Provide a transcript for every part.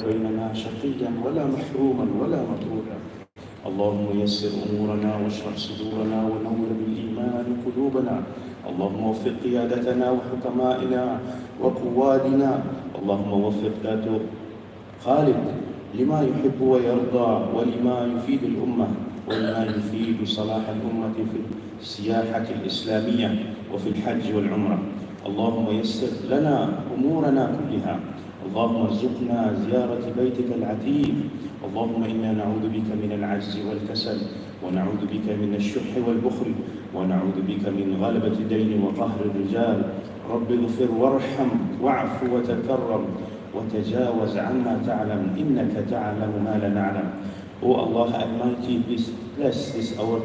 بيننا شقيا ولا محروما ولا مطرودا. اللهم يسر أمورنا واشرح صدورنا ونور بالإيمان قلوبنا. اللهم وفق قيادتنا وحكمائنا وقوادنا. اللهم وفق ذات خالد لما يحب ويرضى ولما يفيد الأمة ولما يفيد صلاح الأمة في السياحة الإسلامية وفي الحج والعمرة. اللهم يسر لنا أمورنا كلها. اللهم ارزقنا زيارة بيتك العتيق. اللهم إنا نعوذ بك من العجز والكسل، ونعوذ بك من الشح والبخل، ونعوذ بك من غلبة الدين وقهر الرجال. رب اغفر وارحم واعف وتكرم وتجاوز عما تعلم إنك تعلم ما لا نعلم. O Allah Almighty, please bless this our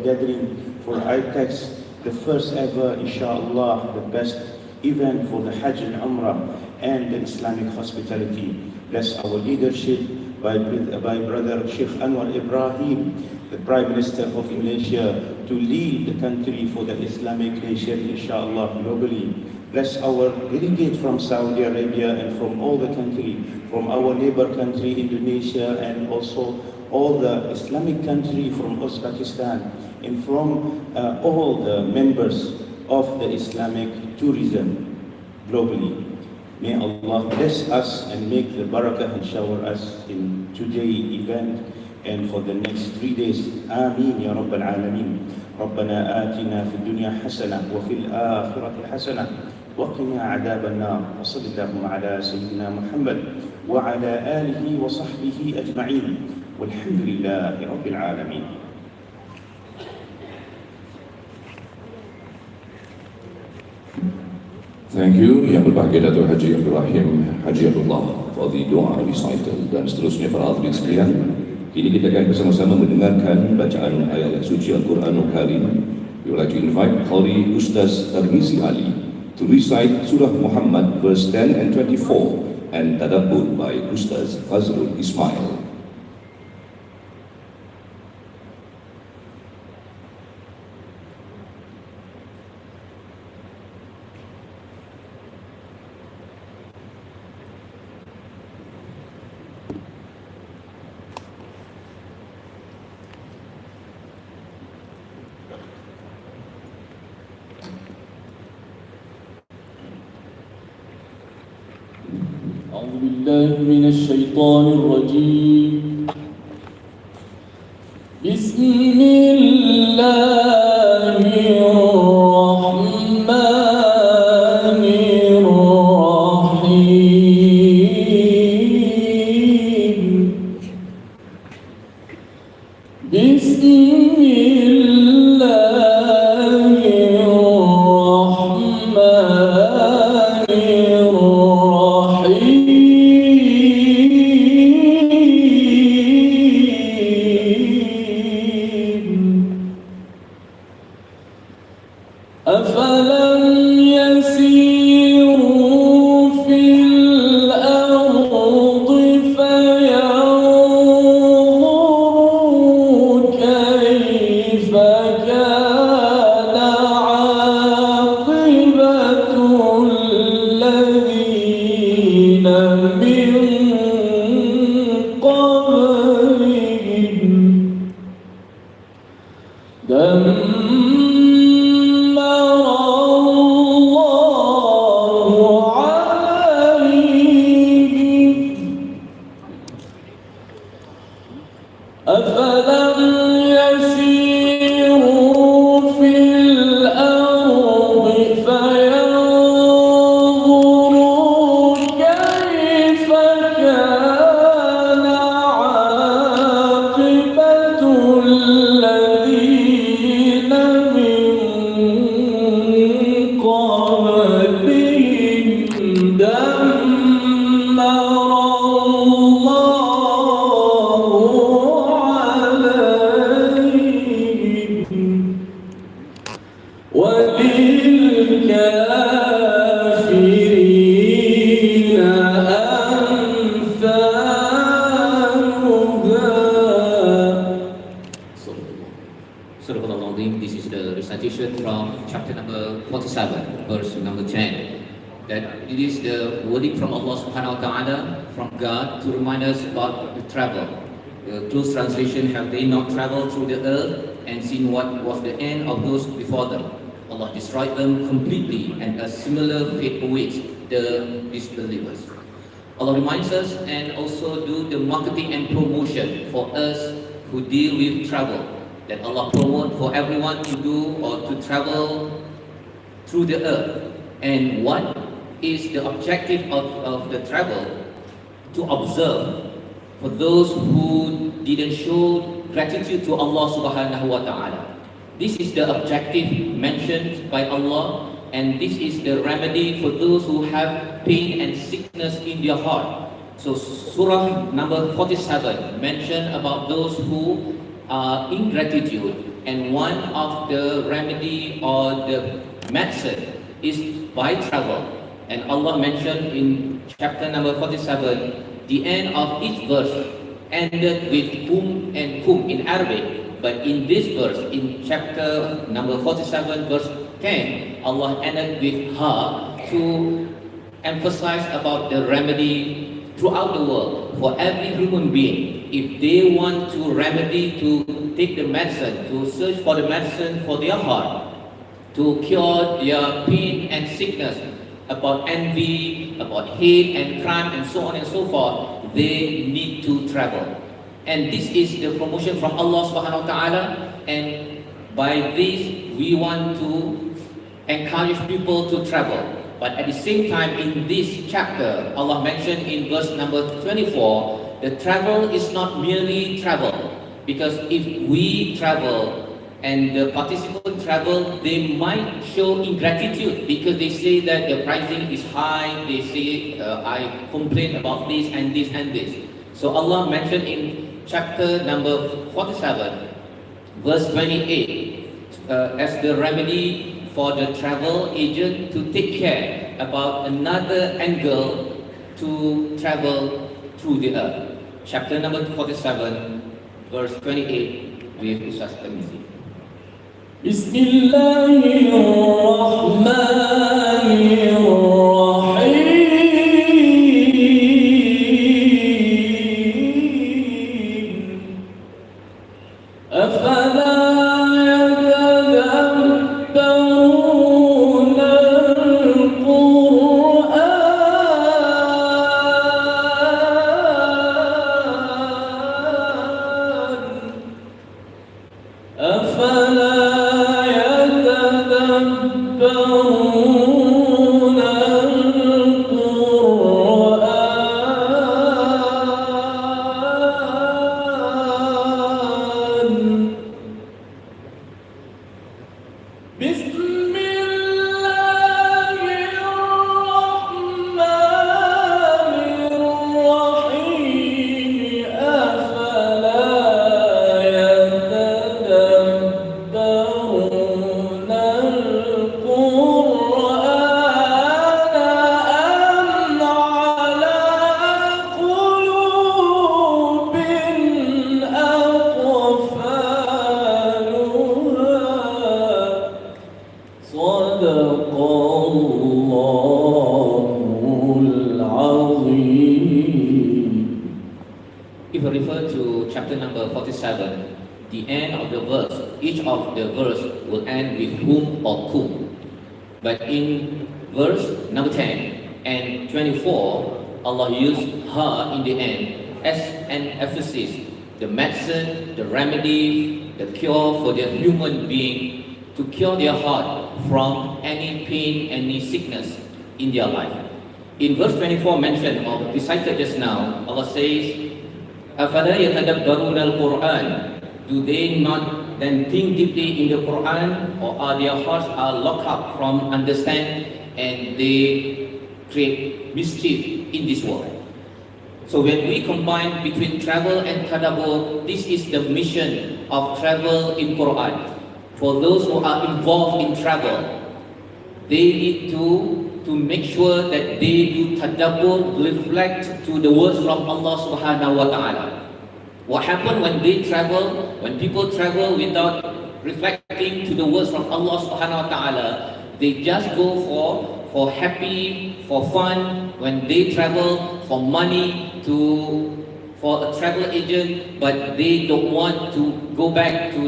gathering for Aitex, the first ever, inshallah, the best event for the Hajj and Umrah and the Islamic hospitality. Bless our leadership by Brother Sheikh Anwar Ibrahim, the Prime Minister of Malaysia, to lead the country for the Islamic nation, inshallah, globally. Bless our delegate from Saudi Arabia and from all the country, from our neighbor country, Indonesia, and also all the Islamic country from Uzbekistan, and from all the members of the Islamic tourism globally. May Allah bless us and make the barakah and shower us in today's event and for the next 3 days. Ameen ya Rabbal Alameen. ربنا آتنا في الدنيا حسنة وفي الآخرة حسنة وقنا عذاب النار. وصلى اللهم على سيدنا محمد وعلى آله وصحبه أجمعين والحمد لله رب العالمين. Thank you, Yang Berbahagia Datuk Haji Ibrahim Haji Abdullah for the doa recital. Dan seterusnya para hadirin sekalian, kini kita akan bersama-sama mendengarkan bacaan ayat suci Al-Quranul Karim. We would like to invite Qari Ustaz Tarmizi Ali to recite Surah Muhammad verse 10 and 24 and tadabbur by Ustaz Fazrul Ismail. أعوذ بالله من الشيطان الرجيم. بسم الله الرحمن الرحيم. بسم الله الرحمن أفلم يسيروا في الأرض فينظروا كيف كان عاقبة الذين من قبلهم أفلم يسيروا في الأرض فينظروا كيف كان عاقبة الذين من قبلهم وللكافرين أمثالها. This is the recitation from chapter number 47, verse number 10. that it is the wording from Allah subhanahu wa ta'ala, from God, to remind us about the travel. The close translation, have they not traveled through the earth and seen what was the end of those before them? Allah destroyed them completely, and a similar fate awaits the disbelievers. Allah reminds us and also do the marketing and promotion for us who deal with travel, that Allah promote for everyone to do or to travel through the earth. And what is the objective of the travel? To observe for those who didn't show gratitude to Allah subhanahu wa ta'ala. This is the objective mentioned by Allah, and this is the remedy for those who have pain and sickness in their heart. So Surah number 47 mentioned about those who are in gratitude, and one of the remedy or the medicine is by travel. And Allah mentioned in chapter number 47, the end of each verse ended with kum and kum in Arabic. But in this verse, in chapter number 47, verse 10, Allah ended with ha to emphasize about the remedy throughout the world for every human being. If they want to remedy, to take the medicine, to search for the medicine for their heart, to cure their pain and sickness, about envy, about hate and crime and so on and so forth, they need to travel. And this is the promotion from Allah subhanahu wa ta'ala, and by this we want to encourage people to travel. But at the same time, in this chapter, Allah mentioned in verse number 24, the travel is not merely travel, because if we travel and the participant travel, they might show ingratitude because they say that the pricing is high, they say I complain about this and this and this. So Allah mentioned in chapter number 47, verse 28, as the remedy for the travel agent to take care about another angle to travel through the earth. Chapter number 47, verse 28, with Ustaz Tamizi. If we refer to chapter number 47, the end of the verse, each of the verse will end with whom or kum. But in verse number 10 and 24, Allah used ha in the end as an emphasis, the medicine, the remedy, the cure for the human being, to cure their heart from any pain, any sickness in their life. In verse 24 mentioned or recited just now, Allah says, أَفَلَا يَتَدَبَّرُونَ الْقُرْآنِ? Do they not then think deeply in the Quran, or are their hearts are locked up from understand and they create mischief in this world? So when we combine between travel and tadabbur, this is the mission of travel in Quran. For those who are involved in travel, they need to make sure that they do tadabbur, reflect to the words from Allah subhanahu wa ta'ala. What happens when they travel, when people travel without reflecting to the words from Allah subhanahu wa ta'ala, they just go for happy, for fun, when they travel, for money, for a travel agent, but they don't want to go back to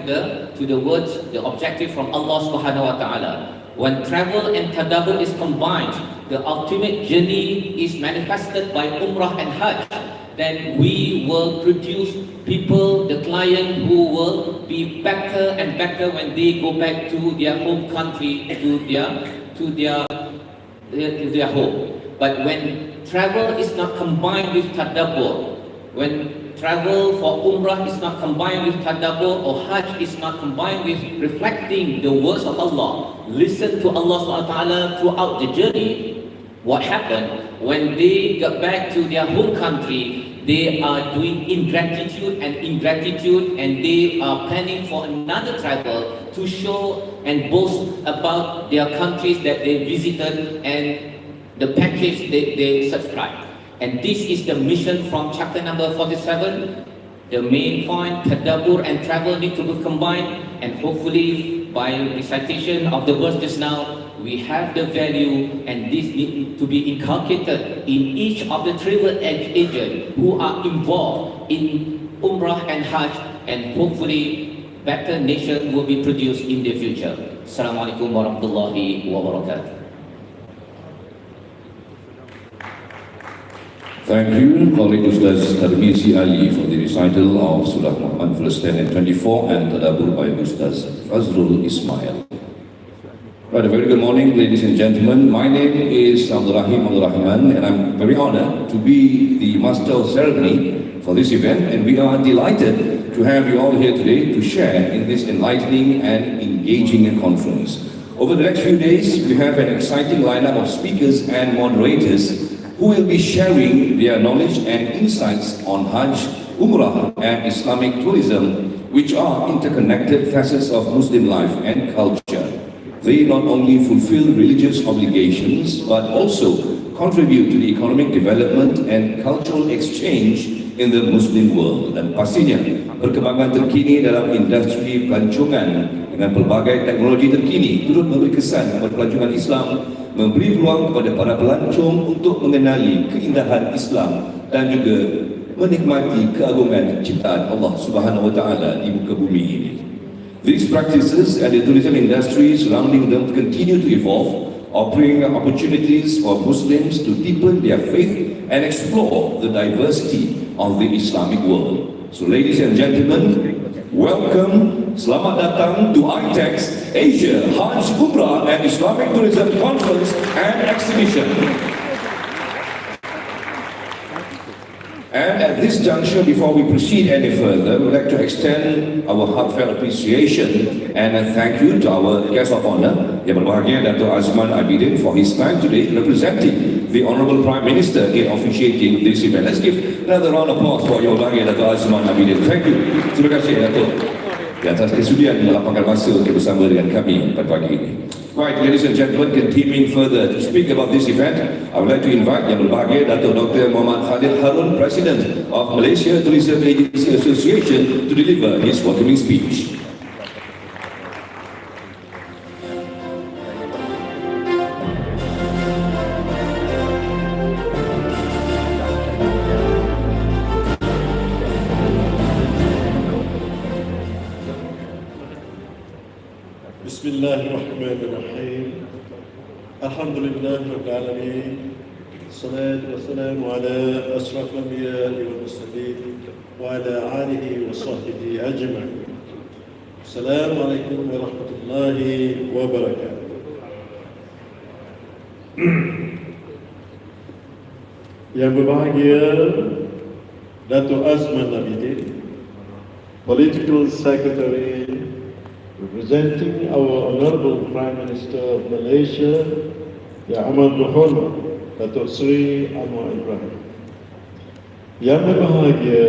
the words, the objective from Allah subhanahu wa ta'ala. When travel and tadabbur is combined, the ultimate journey is manifested by Umrah and Hajj. Then we will produce people, the client, who will be better and better when they go back to their home country, to their home. But when travel is not combined with tadabbur, when travel for Umrah is not combined with tadabbur, or Hajj is not combined with reflecting the words of Allah, listen to Allah subhanahu wa ta'ala throughout the journey, what happened? When they get back to their home country, they are doing ingratitude, and they are planning for another travel to show and boast about their countries that they visited and the package they subscribed. And this is the mission from chapter number 47. The main point, tadabbur and travel need to be combined, and hopefully by recitation of the verse just now, we have the value, and this need to be inculcated in each of the travel agents who are involved in Umrah and Hajj, and hopefully better nation will be produced in the future. Assalamualaikum warahmatullahi wabarakatuh. Thank you, Colleague Ustaz Tarbisi Ali, for the recital of Surah Muhammad verse 10 and 24 and Tadabbur by Ustaz Fazrul Ismail. Right, a very good morning, ladies and gentlemen. My name is Abdul Rahman, and I'm very honored to be the master of ceremony for this event, and we are delighted to have you all here today to share in this enlightening and engaging conference. Over the next few days, we have an exciting lineup of speakers and moderators who will be sharing their knowledge and insights on Hajj, Umrah and Islamic tourism, which are interconnected facets of Muslim life and culture. They not only fulfill religious obligations, but also contribute to the economic development and cultural exchange in the Muslim world. Dan pastinya, perkembangan terkini dalam industri pelancongan dengan pelbagai teknologi terkini turut memberi kesan kepada pelancongan Islam, memberi peluang kepada para pelancong untuk mengenali keindahan Islam dan juga menikmati keagungan ciptaan Allah Subhanahu wa taala di muka bumi ini. These practices and the tourism industry surrounding them continue to evolve, offering opportunities for Muslims to deepen their faith and explore the diversity of the Islamic world. So ladies and gentlemen, welcome, selamat datang to Aitex Asia Hajj, Umrah and Islamic Tourism Conference and Exhibition. And at this juncture, before we proceed any further, we would like to extend our heartfelt appreciation and a thank you to our guest of honor, Yang Berbahagia Dato' Azman Abidin, for his time today representing the Honourable Prime Minister in officiating this event. Let's give another round of applause for Yang Berbahagia Dato' Azman Abidin. Thank you. Terima kasih Dato' di atas kesudian melapangkan masa untuk bersama dengan kami pada pagi ini. Right, ladies and gentlemen, continuing further to speak about this event, I would like to invite Yang Berbahagia Dato' Dr. Muhammad Khalil Harun, President of Malaysia Tourism Agency Association, to deliver his welcoming speech. Bismillahirrahmanirrahim. Alhamdulillah Rabbil Alamin. Salatu wassalamu ala ashrafil anbiya wal mursalin wa ala alihi wa sahbihi ajma'in. Assalamualaikum warahmatullahi wabarakatuh. Yang berbahagia Dato' Azman Abidin, Political Secretary representing our Honourable Prime Minister of Malaysia, Yang Amat Berhormat Datuk Seri Anwar Ibrahim. Yang berbahagia,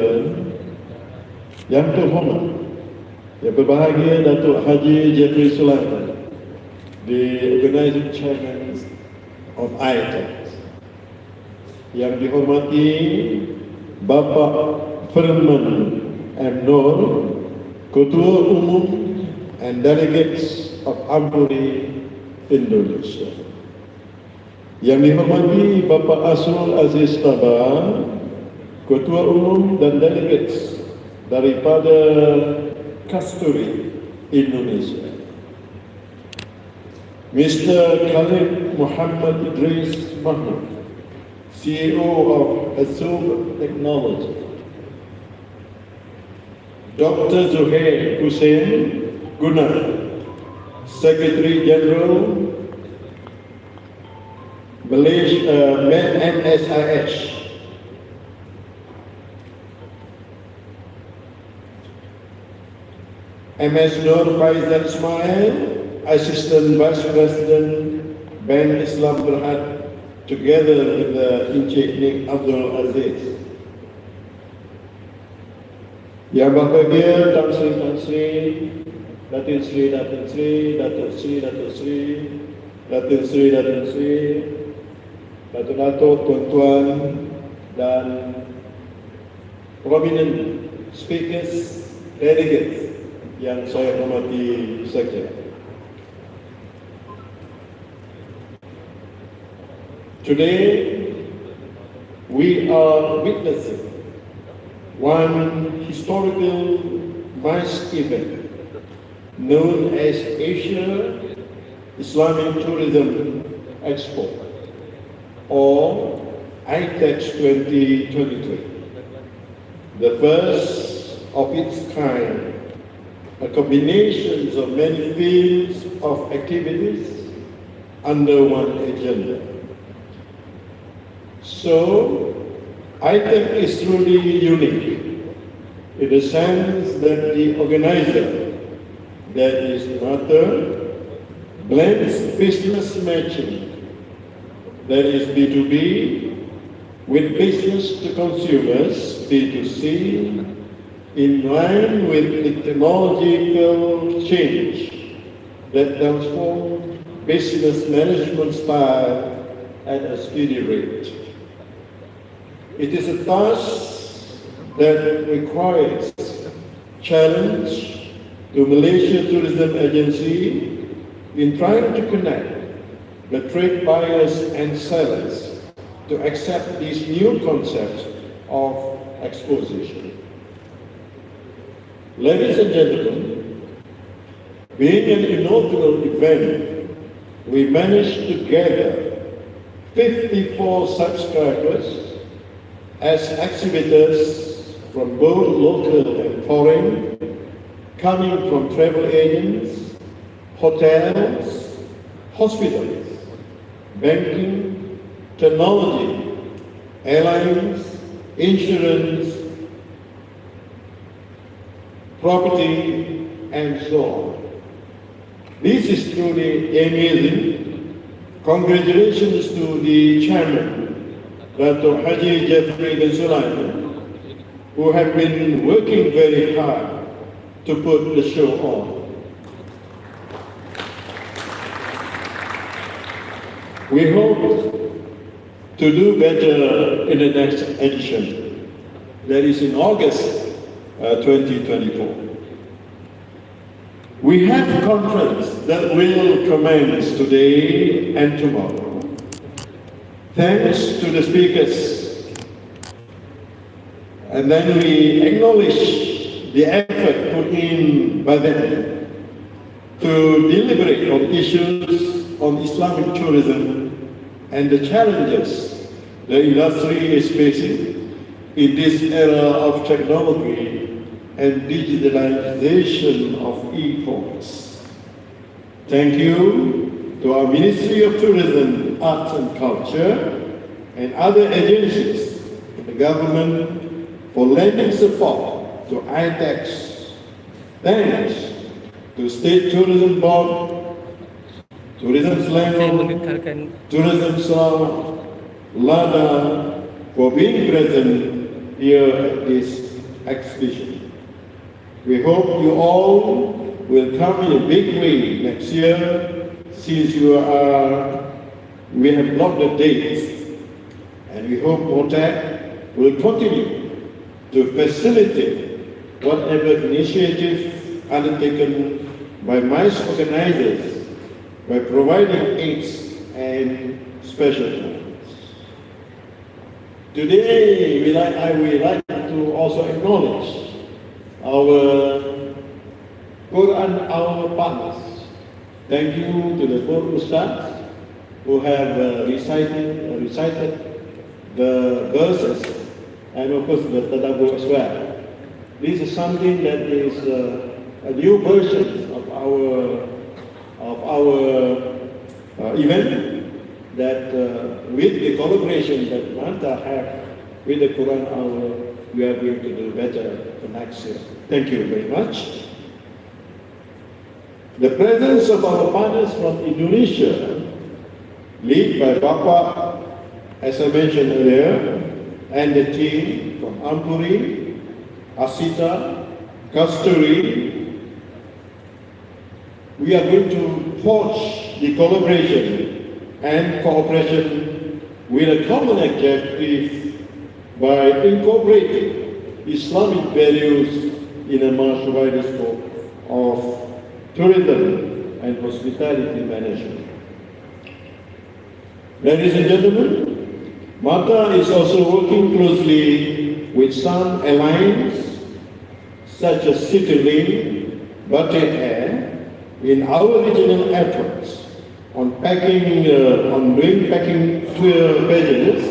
Yang terhormat, Yang berbahagia Datuk Haji Jeffrey Sulaiman, the Organizing Chairman of Aitex. Yang dihormati Bapak Firman M. Nur, Ketua Umum and delegates of Ampuri, Indonesia. Yang dihormati Bapak Asrul Aziz Tabah, Ketua Umum dan Delegates daripada Kasturi Indonesia. Mr. Khalid Muhammad Idris Mahmud, CEO of Asub Technology. Dr. Zuhair Hussein Guna, Secretary General Malaysia MSIH. MS Nur Faizal Ismail, Assistant Vice President Bank Islam Berhad, together with Encik Nick Abdul Aziz. Yang berbahagia Tan Sri, Datin Sri, Datin Sri, Datin Sri, Datin Sri, Datin Sri, Datin Sri, Datuk-datuk, tuan-tuan dan prominent speakers, delegates yang saya hormati sekalian. Today, we are witnessing one historical mass event known as Asia Islamic Tourism Expo, or Aitex 2023, the first of its kind, a combination of many fields of activities under one agenda. So, Aitex is truly unique in the sense that the organizer, that is Mata, blends business matching, that is B2B, with business to consumers, B2C, in line with the technological change that transforms business management style at a speedy rate. It is a task that requires challenge to Malaysia Tourism Agency in trying to connect the trade buyers and sellers to accept these new concepts of exposition. Ladies and gentlemen, being an inaugural event, we managed to gather 54 subscribers as exhibitors from both local and foreign, coming from travel agents, hotels, hospitals, banking, technology, airlines, insurance, property, and so on. This is truly amazing. Congratulations to the chairman, Dr. Hajj Jeffrey bin Sulaiman, who have been working very hard to put the show on. We hope to do better in the next edition, that is in August 2024. We have a conference that will commence today and tomorrow. Thanks to the speakers. And then we acknowledge the effort put in by them to deliberate on issues on Islamic tourism and the challenges the industry is facing in this era of technology and digitalization of e-commerce. Thank you to our Ministry of Tourism, Arts and Culture and other agencies in the government for lending support to Aitex. Thanks to State Tourism Board, Tourism Selangor, Tourism Sarawak, LADA for being present here at this exhibition. We hope you all will come in a big way next year, since we have blocked the dates, and we hope MOTAC will continue to facilitate whatever initiative undertaken by MICE organizers by providing aids and special times. Today, we like to also acknowledge our Quran, our partners. Thank you to the 4 Ustads who have recited the verses and of course the Tadabbur as well. This is something that is a new version of our event that with the collaboration that Manta have with the Quran Hour, we are going to do better for next year. Thank you very much. The presence of our partners from Indonesia, led by Bapak, as I mentioned earlier, and the team from Ampuri, Asita, Kasturi, we are going to forge the collaboration and cooperation with a common objective by incorporating Islamic values in a much wider scope of tourism and hospitality management. Ladies and gentlemen, Mata is also working closely with some alliances such as CityLink, Batik Air, in our regional efforts on doing packing tour packages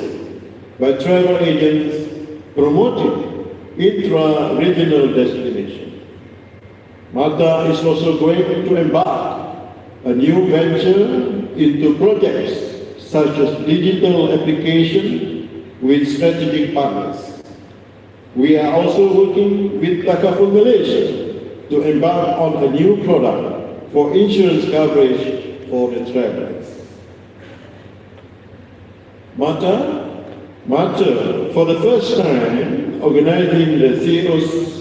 by travel agents promoting intra-regional destinations. Mata is also going to embark a new venture into projects such as digital application with strategic partners. We are also working with Takaful Malaysia to embark on a new product for insurance coverage for the travelers. Mata, for the first time, organizing the CEO's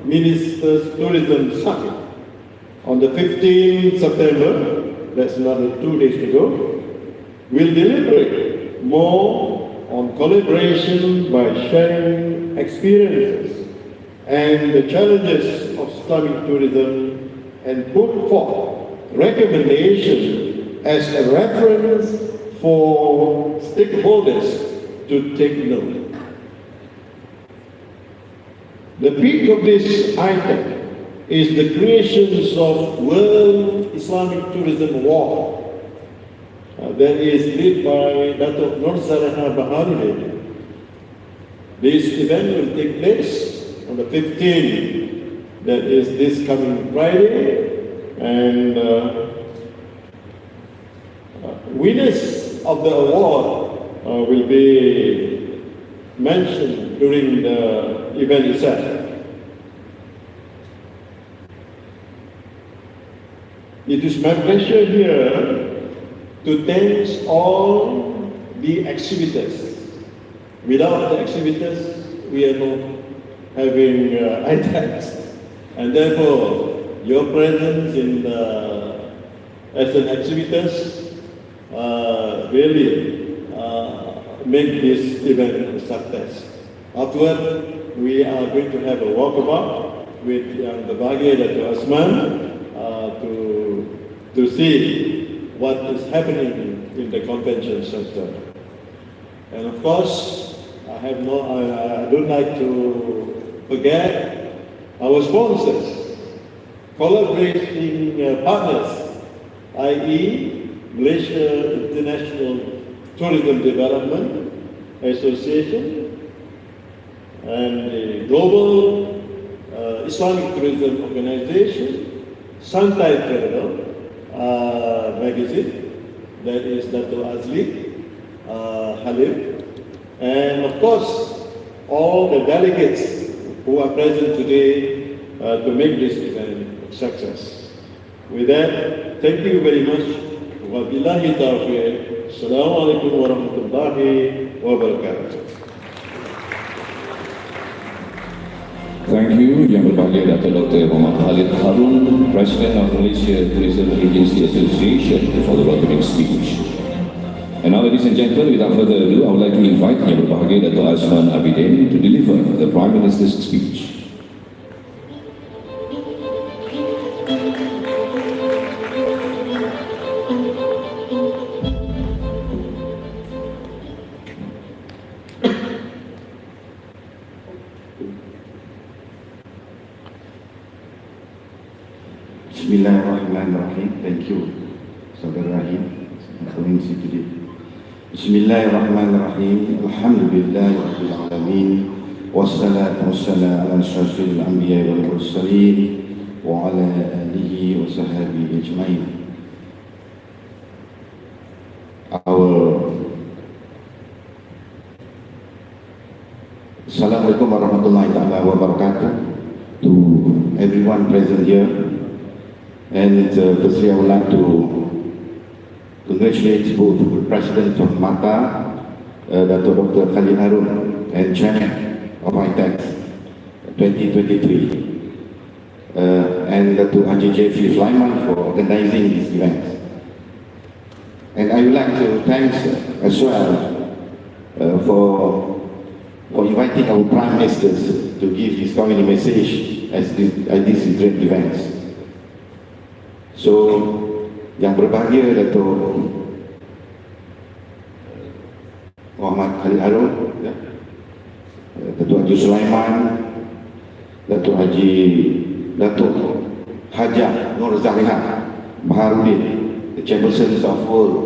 Ministers Tourism Summit on the 15th September, that's another 2 days to go. We'll deliberate more on collaboration by sharing experiences and the challenges of Islamic tourism and put forth recommendations as a reference for stakeholders to take note. The peak of this item is the creations of World Islamic Tourism Award that is led by Dato' Nur Zaraha Baharudin. This event will take place on the 15th, that is this coming Friday, and winners of the award will be mentioned during the event itself. It is my pleasure here to thank all the exhibitors. Without the exhibitors, we are not having Aitex. And therefore, your presence as an exhibitors really make this event a success. Afterward, we are going to have a walkabout with the Bahagia Dato' Asman to see what is happening in the convention center. And of course, I don't like to forget our sponsors, collaborating partners, i.e. Malaysia International Tourism Development Association and the Global Islamic Tourism Organization, Santai Travel magazine, that is Dato' Azli Halim, and of course all the delegates who are present today to make this event a success. With that, thank you very much. Wabillahi taufiq. Assalamualaikum warahmatullahi wabarakatuh. Thank you, Yang Berbahagia Dato' Dr. Muhammad Khalid Harun, President of Malaysia Tourism Agency Association, for the welcoming speech. And now, ladies and gentlemen, without further ado, I would like to invite Yang Berbahagia Dato' Azman Abidin to deliver the Prime Minister's speech. Bismillahirrahmanirrahim. Thank you, Saudara Rahim, for coming today. Bismillahirrahmanirrahim. Alhamdulillahirabbil alamin. Wassalatu wassalamu ala asyrafil anbiya wal mursalin wa ala alihi wa sahbihi ajmain. Assalamualaikum warahmatullahi taala wabarakatuh to everyone present here. And firstly, I would like to congratulate both the President of MATA, Dr. Khalil Harun, and Chairman of Aitex 2023, and to Hajj Sulaiman for organizing this event. And I would like to thank as well for inviting our Prime Ministers to give this community message at this great event. So, yang berbahagia Datuk Muhammad Khalil Harun, Datuk Haji Sulaiman, Datuk Hajj Nur Zahriha Baharudin, the Chairperson of World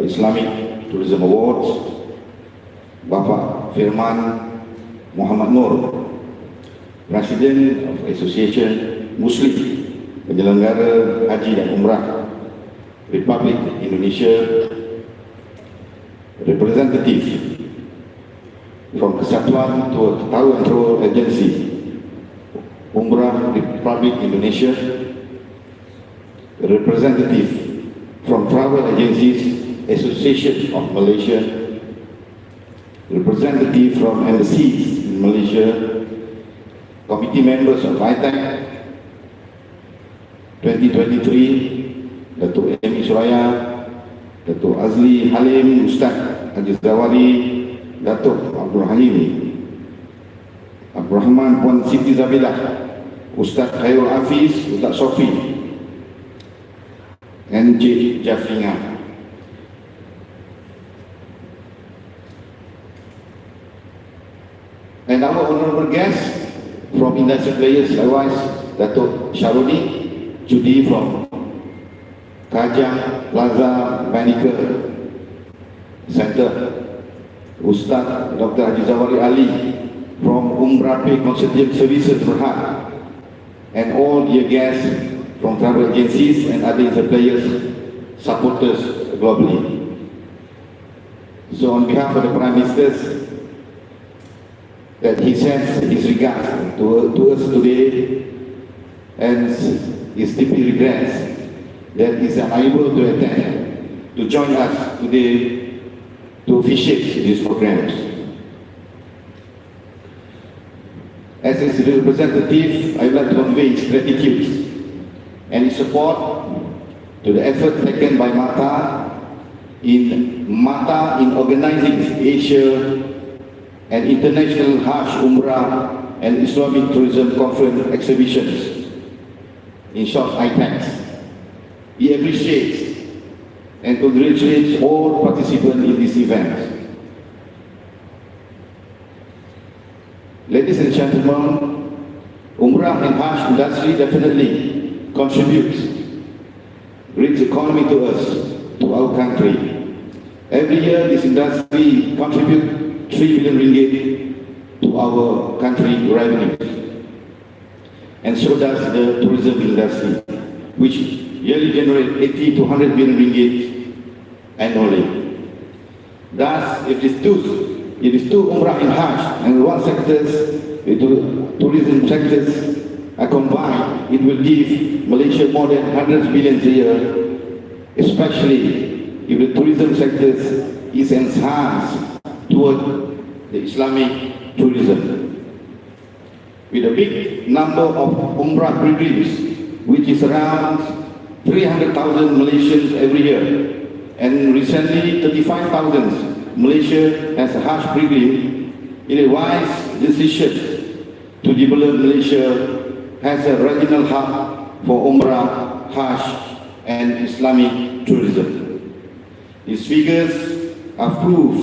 Islamic Tourism Awards, Bapak Firman Muhammad Nur, President of Association Muslim Penyelenggara Haji dan Umrah Republik Indonesia, representative from Kesatuan Tahu and Troll Agency Umrah Republik Indonesia, representative from Travel Agencies Association of Malaysia, representative from embassies in Malaysia, committee members of Aitex 2023, Datuk Emi Suraya, Datuk Azli Halim, Ustaz Haji Zawari, Datuk Abdul Rahman Puan Siti Zabidah, Ustaz Khairul Hafiz, Ustaz Sofi, and J. Jafringa. And our honorable guests from industry players, likewise Datuk Syarudi Judi from Kajang Plaza Medical Center, Ustaz Dr. Haji Zawari Ali from Umrah Consortium Services Berhad, and all dear guests from travel agencies and other players, supporters globally. So on behalf of the Prime Ministers, that he sends his regards to us today, and is deeply regrets that he is unable to attend, to join us today to officiate these programs. As his representative, I would like to convey his gratitude and his support to the effort taken by MATA in organizing Asia and International Hajj, Umrah and Islamic Tourism Conference exhibitions. In short, Aitex. He appreciates and congratulates all participants in this event. Ladies and gentlemen, Umrah and Hajj industry definitely contributes great economy to us, to our country. Every year, this industry contributes 3 billion ringgit to our country revenue. And so does the tourism industry, which yearly generates 80 to 100 billion ringgit annually. Thus, if these two Umrah and Hajj and one sectors, the tourism sectors are combined, it will give Malaysia more than hundreds of billions a year, especially if the tourism sectors is enhanced toward the Islamic tourism. With a big number of Umrah pilgrims, which is around 300,000 Malaysians every year, and recently 35,000 Malaysia has a Hajj pilgrim, it is a wise decision to develop Malaysia as a regional hub for Umrah, Hajj and Islamic tourism. These figures are proof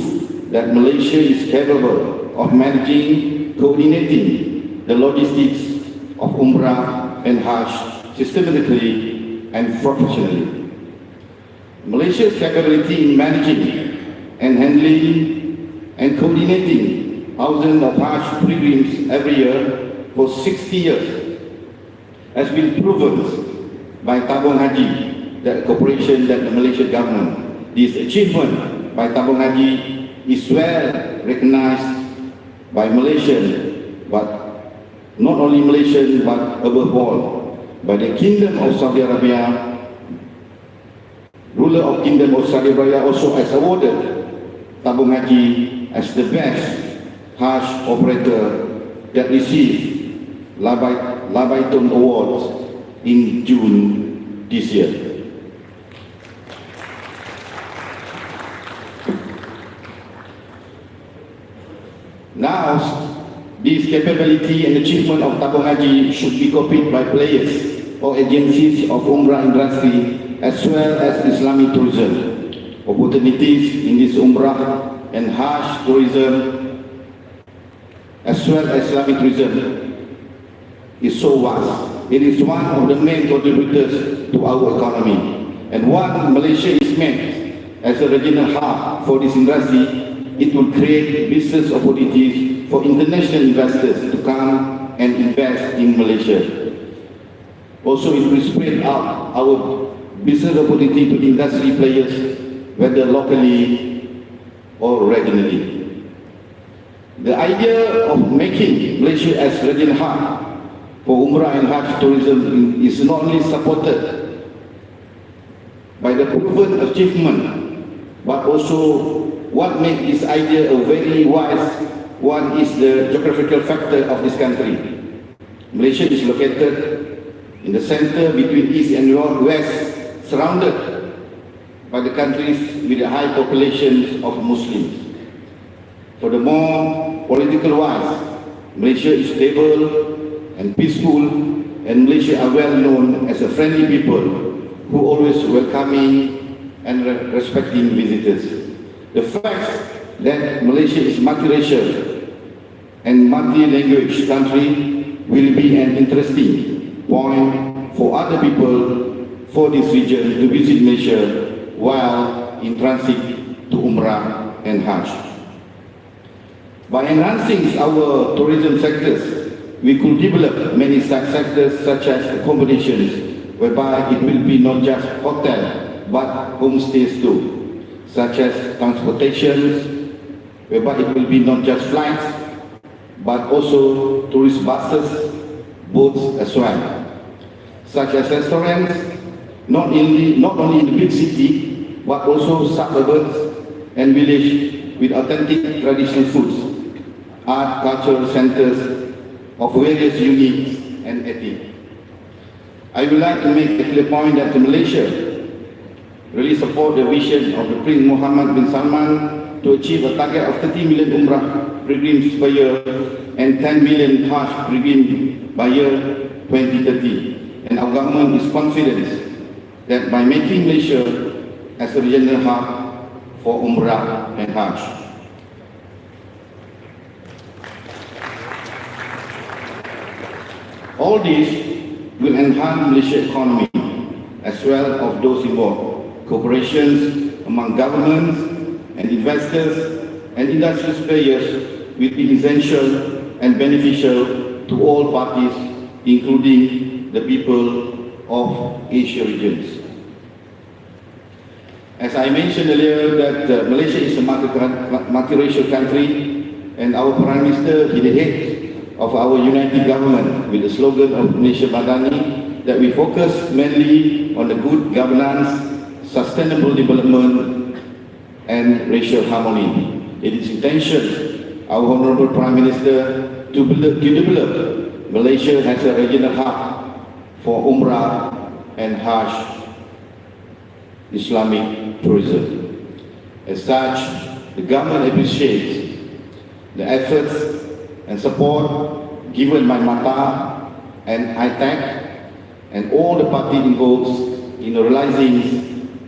that Malaysia is capable of managing coordinating the logistics of Umrah and Hajj systematically and professionally. Malaysia's capability in managing and handling and coordinating thousands of Hajj pilgrims every year for 60 years has been proven by Tabung Haji, the cooperation that the Malaysian government. This achievement by Tabung Haji is well recognized by Malaysians, but not only Malaysians but above all by the Kingdom of Saudi Arabia. Ruler of Kingdom of Saudi Arabia also has awarded Tabung Haji as the best Hajj operator that received Labaiton Awards in June this year. Now, this capability and achievement of Tabung Haji should be copied by players or agencies of Umrah industry as well as Islamic tourism. Opportunities in this Umrah and Hajj tourism as well as Islamic tourism is so vast. It is one of the main contributors to our economy. And once Malaysia is made as a regional hub for this industry, it will create business opportunities for international investors to come and invest in Malaysia. Also, it will spread out our business opportunity to industry players, whether locally or regionally. The idea of making Malaysia as regional hub for Umrah and Hajj tourism is not only supported by the proven achievement, but also what makes this idea a very wise one is the geographical factor of this country. Malaysia is located in the center between east and west, surrounded by the countries with a high population of Muslims. Furthermore, political-wise, Malaysia is stable and peaceful, and Malaysia are well known as a friendly people who always welcoming and respecting visitors. The fact that Malaysia is multiracial and multi-language country will be an interesting point for other people for this region to visit Malaysia while in transit to Umrah and Hajj. By enhancing our tourism sectors, we could develop many such sectors such as accommodations, whereby it will be not just hotel but homestays too, such as transportations, whereby it will be not just flights but also tourist buses, boats as well, such as restaurants, not only in the big city but also suburbs and village with authentic traditional foods, art, cultural centers of various unique and ethnic. I would like to make a clear point that Malaysia really support the vision of the Prince Mohammed bin Salman to achieve a target of 30 million Umrah pilgrims per year and 10 million Hajj pilgrims by year 2030. And our government is confident that by making Malaysia as a regional hub for Umrah and Hajj. All this will enhance Malaysia's economy as well as those involved. Cooperations among governments and investors and industry players will be essential and beneficial to all parties, including the people of Asia regions. As I mentioned earlier, that Malaysia is a multiracial country, and our Prime Minister is the head of our united government with the slogan of Malaysia Madani, that we focus mainly on the good governance, sustainable development and racial harmony. It is intention, our Honorable Prime Minister, to develop Malaysia as a regional hub for Umrah and Hajj Islamic tourism. As such, the government appreciates the efforts and support given by MATA and Aitex and all the parties involved in realizing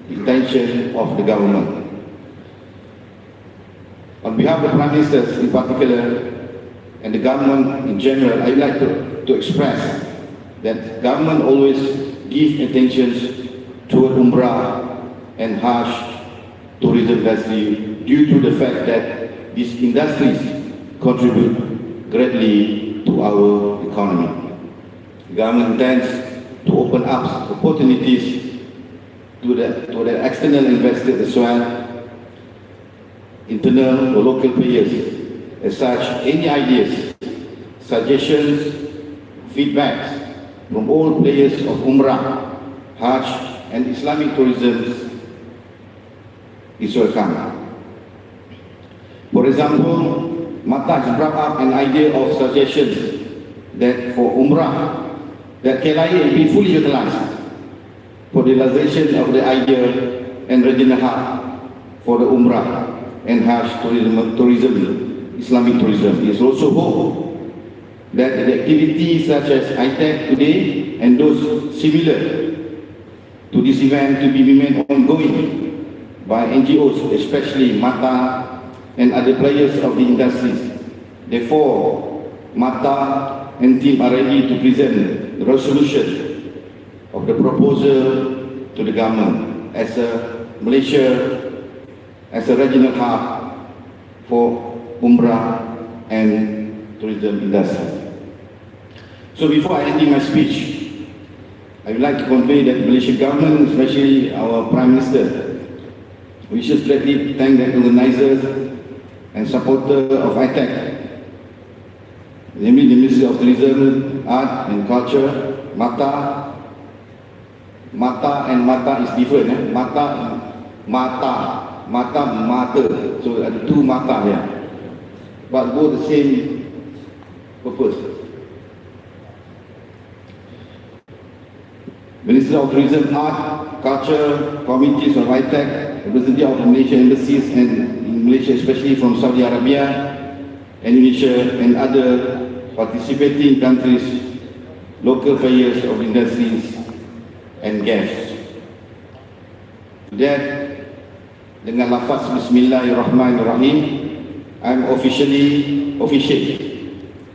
the intention of the government. On behalf of the Prime Minister in particular and and the government in general, I'd like to express that government always gives attention toward Umrah and Hajj tourism industry due to the fact that these industries contribute greatly to our economy. The government intends to open up opportunities to the external investors as well, internal or local players. As such, any ideas, suggestions, feedbacks from all players of Umrah, Hajj and Islamic tourism is welcome. For example, Mata has brought up an idea of suggestions that for Umrah, that KLIA will be fully utilized for the realization of the idea and regional hub for the Umrah and Hajj tourism, Islamic tourism. It is also hope that the activities such as Aitex today and those similar to this event to be remain ongoing by NGOs, especially Mata and other players of the industries. Therefore, Mata and team are ready to present the resolution of the proposal to the government as a Malaysia as a regional hub for Umrah and tourism industry. So before I end my speech, I would like to convey that the Malaysian government, especially our Prime Minister, wishes greatly to thank the organizers and supporters of Aitex, namely the Ministry of Tourism, Art and Culture, Mata and Mata is different. Mata. So ada two Mata here, but both the same purpose. Ministry of Tourism, Art, Culture, committees of Aitex, representative of Malaysian embassies and in Malaysia, especially from Saudi Arabia, Indonesia and other participating countries, local players of industries and guests. That dengan lafaz Bismillahirrahmanirrahim, I'm officiate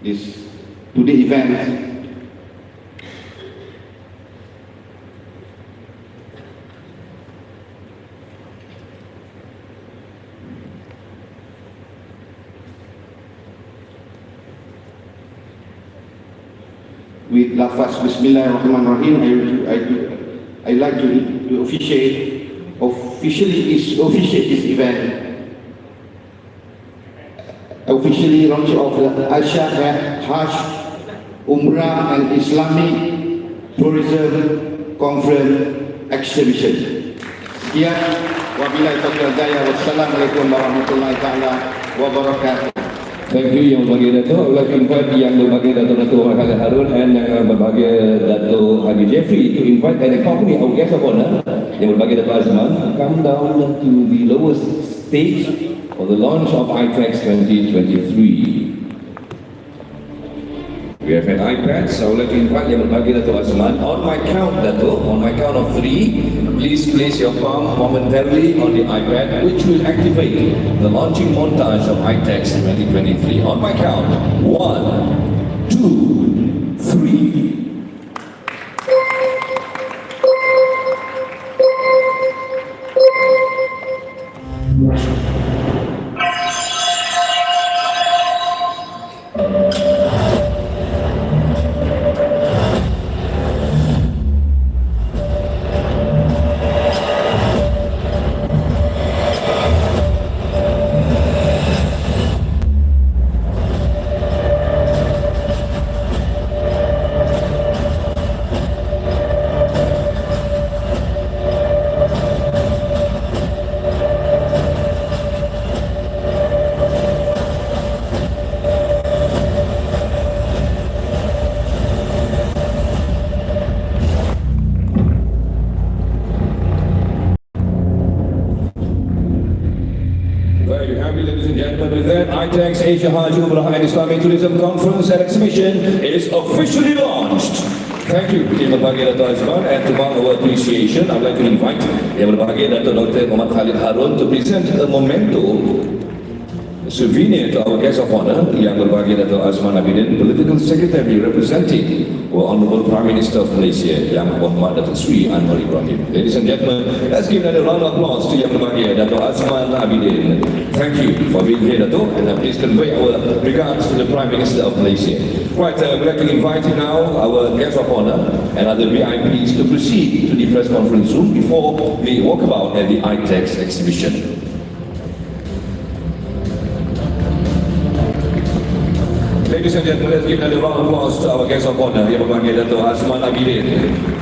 this today event with lafaz Bismillahirrahmanirrahim. I like to officially this event, officially launch of the Hajj, Umrah and Islamic Tourism Conference Exhibition. Sekian, wabillahi taufiq wal hidayah. Wassalamualaikum warahmatullahi taala wabarakatuh. Thank you Yang Berbahagia Dato'. I would like to invite Yang Berbahagia Dato' Haji Harun and Yang Berbahagia Dato' Haji Jeffrey to invite and accompany our guest of honor, Yang Berbahagia Dato' Azman, to come down to the lowest stage for the launch of Aitex 2023. We have an iPad, so I would like to invite Yang Berbahagia Dato' Azman. On my count, Dato', on my count of 3, please place your palm momentarily on the iPad, which will activate the launching montage of Aitex 2023. On my count, 1, 2, 3. With that, Aitex Asia Hajj, Umrah and Islamic Tourism Conference and Exhibition is officially launched. Thank you, Yang Berbahagia Dato' Azman, and to mark our appreciation, I'd like to invite Yang Berbahagia Dato' Dr. Muhammad Khalid Harun to present a memento souvenir to our guest of honor, Yang Berbahagia Dato' Azman Abidin, Political Secretary representing our Honorable Prime Minister of Malaysia, Yang Muhammad Dato' Sri Anwar Ibrahim. Ladies and gentlemen, let's give another round of applause to Yang Berbahagia Dato' Azman Abidin. Thank you for being here, Dato', and please convey our regards to the Prime Minister of Malaysia. Right, we'd like to invite now our guest of honor and other VIPs to proceed to the press conference room before we walk about at the Aitex exhibition. Ladies and gentlemen, let's give another round of applause to our guest of honor, Yang Berbahagia Dato' Azman Abidin.